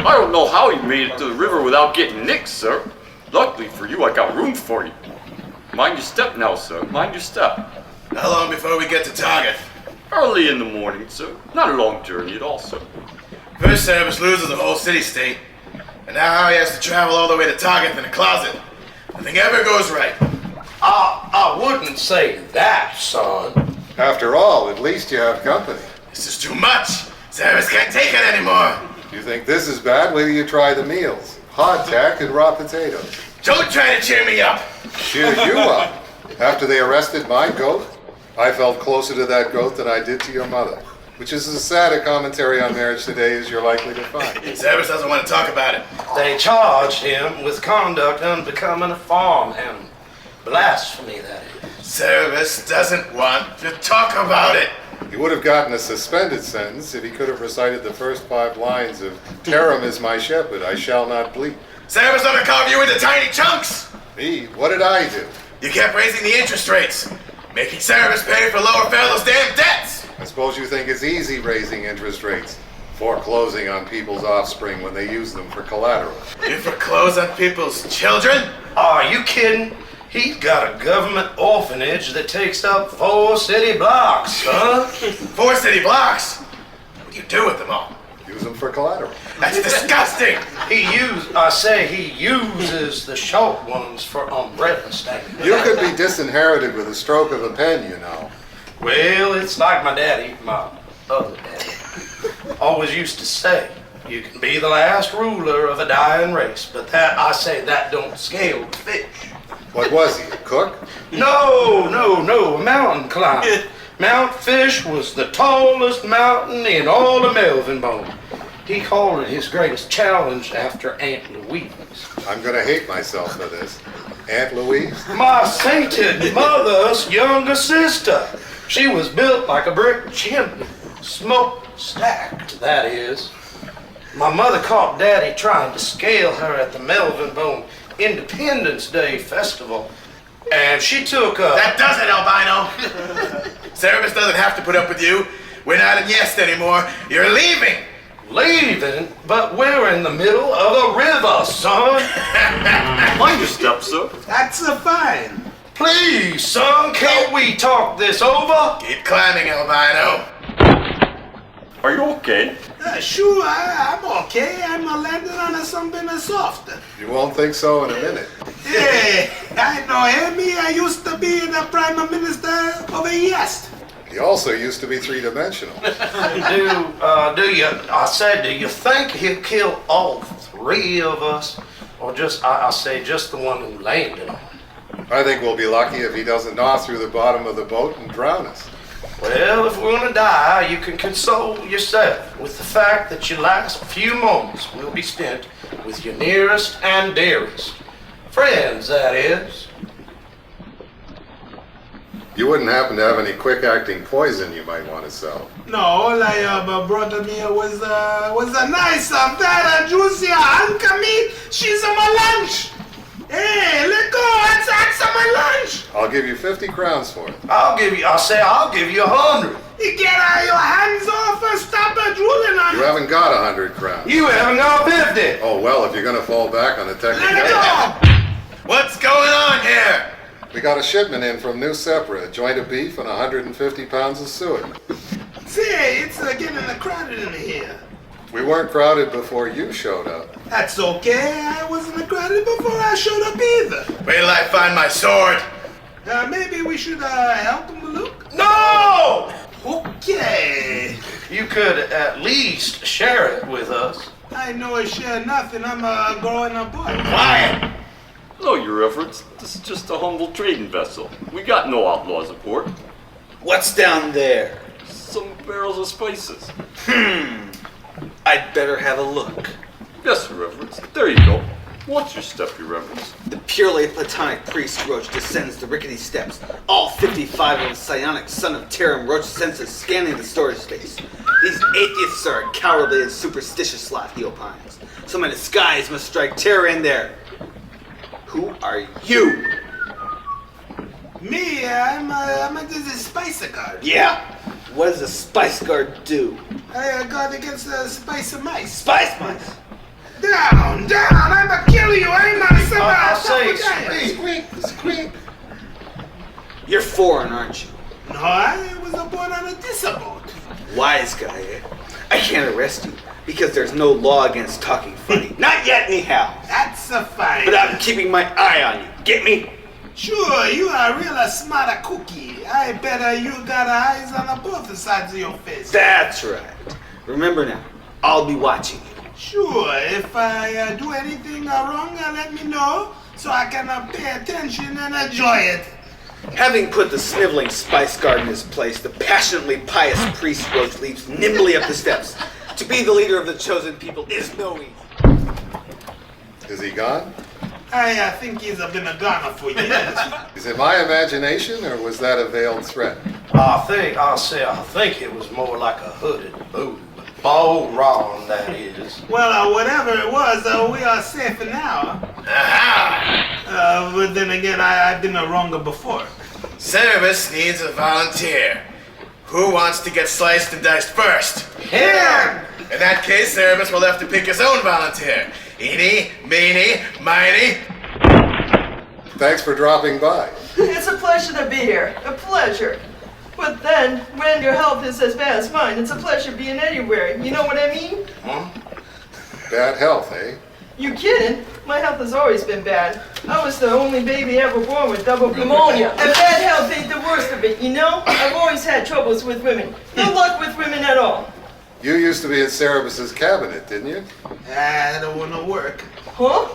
I don't know how you made it to the river without getting nicked, sir. Luckily for you, I got room for you. Mind your step now, sir. Mind your step. How long before we get to target? Early in the morning, sir. Not a long journey at all, sir. First Cerebus loses the whole city-state, and now he has to travel all the way to target in a closet. Nothing ever goes right. I wouldn't say that, son. After all, at least you have company. This is too much. Cerebus can't take it anymore. You think this is bad? Wait till you try the meals. Hardtack and raw potatoes. Don't try to cheer me up. Cheer you up. After they arrested my goat, I felt closer to that goat than I did to your mother, which is as sad a commentary on marriage today as you're likely to find. Cerebus doesn't want to talk about it. They charged him with conduct unbecoming a farmhand. Blasphemy, that is. Cerebus doesn't want to talk about it. He would have gotten a suspended sentence if he could have recited the first 5 lines of Terum is my shepherd, I shall not bleat. Cerebus ought to carve you into tiny chunks. Me? What did I do? You kept raising the interest rates, making Cerebus pay for lower fellows' damn debts. I suppose you think it's easy raising interest rates, foreclosing on people's offspring when they use them for collateral. You foreclose on people's children? Are you kidding? He's got a government orphanage that takes up 4 city blocks, huh? 4 city blocks? What do you do with them all? Use them for collateral. That's disgusting. He uses the short ones for umbrella standing. You could be disinherited with a stroke of a pen, you know. Well, it's like my daddy, my other daddy, always used to say, you can be the last ruler of a dying race, but that don't scale the fish. What was he, a cook? No, a mountain climber. Mount Fish was the tallest mountain in all of Melvin Bone. He called it his greatest challenge after Aunt Louise. I'm gonna hate myself for this. Aunt Louise? My sainted mother's younger sister. She was built like a brick chimney, smoke stacked, that is. My mother caught Daddy trying to scale her at the Melvin Bone Independence Day Festival, and she took a... That does it, albino. Cerebus doesn't have to put up with you. We're not in Yes anymore. You're leaving. Leaving? But we're in the middle of a river, son. Mind your step, sir. That's fine. Please, son, can't we talk this over? Keep climbing, albino. Are you okay? Sure, I'm okay. I'm landing on something soft. You won't think so in a minute. Hey, I know him. I used to be the Prime Minister of the East. He also used to be 3-dimensional. Do you think he'll kill all 3 of us? Or just the one who landed on him? I think we'll be lucky if he doesn't gnaw through the bottom of the boat and drown us. Well, if we're gonna die, you can console yourself with the fact that your last few moments will be spent with your nearest and dearest. Friends, that is. You wouldn't happen to have any quick-acting poison you might want to sell. No, all I brought me was a nice, very juicy anka meat. She's on my lunch. Hey, let go! That's on my lunch. I'll give you 50 crowns for it. I'll give you 100. You get your hands off and stop drooling on You it. haven't got 100 crowns. You haven't got 50. Oh, well, if you're going to fall back on the Let technicality. go! What's going on here? We got a shipment in from New Sepra, a joint of beef and 150 pounds of suet. Say, it's getting crowded in here. We weren't crowded before you showed up. That's okay. I wasn't crowded before I showed up either. Wait till I find my sword. Maybe we should help him look. No! Okay. You could at least share it with us. I know I share nothing. I'm a growing up boy. Quiet. No, your reverence. This is just a humble trading vessel. We got no outlaws aboard. What's down there? Some barrels of spices. I'd better have a look. Yes, your reverence. There you go. Watch your step, your reverence. The purely platonic priest Roach descends the rickety steps, all 55 of the psionic son of Terum Roach senses scanning the storage space. These atheists are a cowardly and superstitious lot, he opines. So my disguise must strike terror in there. Who are you? Me, I'm a spice guard. Yeah? What does a spice guard do? I guard against the spice of mice. Spice mice? foreign, aren't you? No, I was born on a disabort. Wise guy, eh? I can't arrest you because there's no law against talking funny. Not yet, anyhow. That's a fine. But I'm keeping my eye on you. Get me? Sure, you are a real smart cookie. I bet you got eyes on both sides of your face. That's right. Remember now, I'll be watching you. Sure, if I do anything wrong, let me know so I can pay attention and enjoy it. Having put the sniveling spice guard in his place, the passionately pious priest Roach leaps nimbly up the steps. To be the leader of the chosen people is no easy. Is he gone? I think he's been a goner for years. Is it my imagination, or was that a veiled threat? I think it was more like a hooded boob. Oh, wrong, that is. Well, whatever it was, we are safe now. Aha! But then again, I've been wrong before. Cerebus needs a volunteer. Who wants to get sliced and diced first? Here! In that case, Cerebus will have to pick his own volunteer. Eeny, meeny, miny. Thanks for dropping by. It's a pleasure to be here. A pleasure. But then, when your health is as bad as mine, it's a pleasure being anywhere. You know what I mean? Bad health, eh? You kidding? My health has always been bad. I was the only baby ever born with double pneumonia. And bad health ain't the worst of it, you know? I've always had troubles with women. No luck with women at all. You used to be in Cerebus's cabinet, didn't you? I don't want to work. Huh?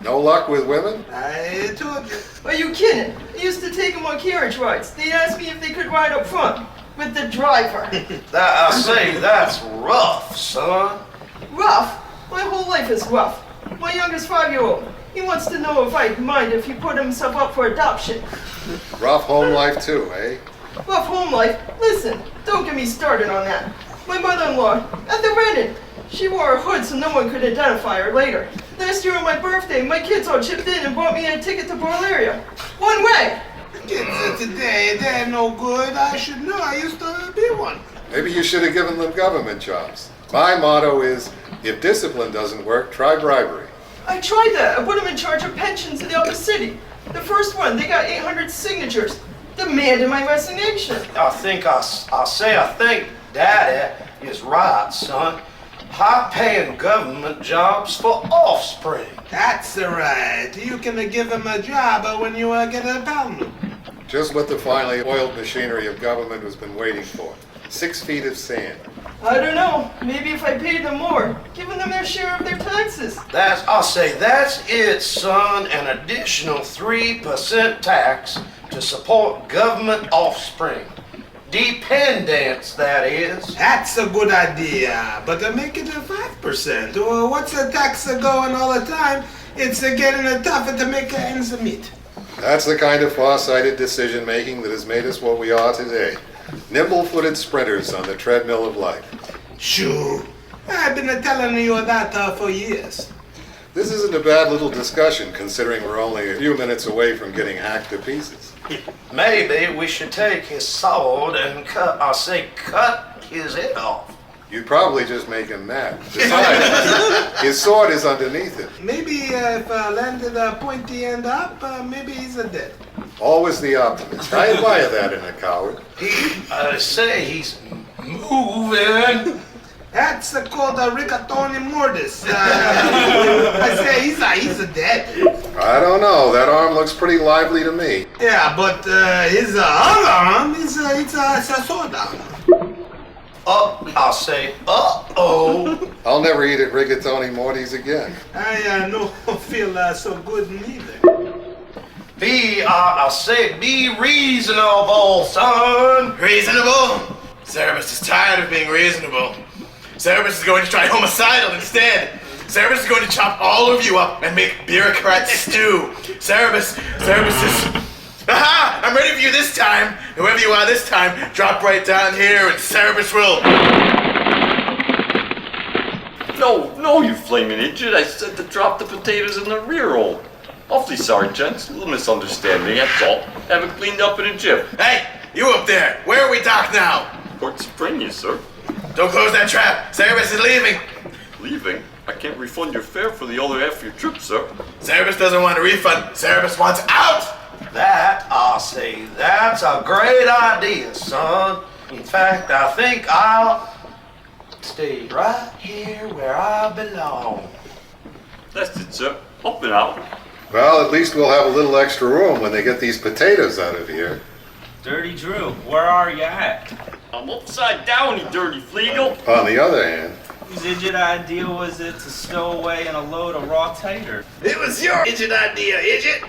No luck with women? I told you. Are you kidding? I used to take them on carriage rides. They'd ask me if they could ride up front with the driver. That's rough, son. Rough? My whole life is rough. My youngest 5-year-old, he wants to know if I'd mind if he put himself up for adoption. Rough home life too, eh? Rough home life? Listen, don't get me started on that. My mother-in-law, at the wedding, she wore a hood so no one could identify her later. Last year on my birthday, my kids all chipped in and bought me a ticket to Bulgaria. One way! Kids today, they're no good. I should know. I used to be one. Maybe you should have given them government jobs. My motto is, if discipline doesn't work, try bribery. I tried that. I put them in charge of pensions in the upper city. The first one, they got 800 signatures, demanding my resignation. I think Daddy is right, son. High-paying government jobs for offspring. That's right. You can give them a job when you get a pound. Just what the finely oiled machinery of government has been waiting for. 6 feet of sand. I don't know. Maybe if I paid them more, giving them their share of their taxes. That's it, son. An additional 3% tax to support government offspring. Dependents, that is. That's a good idea, but make it a 5%. Or what's the tax going all the time? It's getting tougher to make ends meet. That's the kind of far-sighted decision-making that has made us what we are today. Nimble-footed sprinters on the treadmill of life. Sure. I've been telling you that for years. This isn't a bad little discussion, considering we're only a few minutes away from getting hacked to pieces. Maybe we should take his sword and cut his head off. You'd probably just make him mad. Besides, his sword is underneath it. Maybe if landed a pointy end up, maybe he's dead. Always the optimist. I admire that in a coward. I say he's moving. That's called a rigatoni mortis. I say he's dead. I don't know. That arm looks pretty lively to me. Yeah, but his other arm it's a sword arm. I'll say, uh-oh. I'll never eat at Rigatoni Morty's again. I no feel so good neither. Be reasonable, son. Reasonable? Cerebus is tired of being reasonable. Cerebus is going to try homicidal instead. Cerebus is going to chop all of you up and make bureaucrat stew. Cerebus is... Aha! I'm ready for you this time. Whoever you are this time, drop right down here and Cerebus will... No, you flaming idiot. I said to drop the potatoes in the rear hole. Awfully sorry, gents. A little misunderstanding, that's all. Have it cleaned up in a jiff. Hey, you up there. Where are we docked now? Port Spring, sir. Don't close that trap. Cerebus is leaving. Leaving? I can't refund your fare for the other half of your trip, sir. Cerebus doesn't want a refund. Cerebus wants out. That, I'll say, that's a great idea, son. In fact, I think I'll stay right here where I belong. That's it, sir. Up and out. Well, at least we'll have a little extra room when they get these potatoes out of here. Dirty Drew, where are you at? I'm upside down, you dirty fleagle. On the other hand, Whose idiot idea was it to stow away in a load of raw tater? It was your idiot idea, idiot.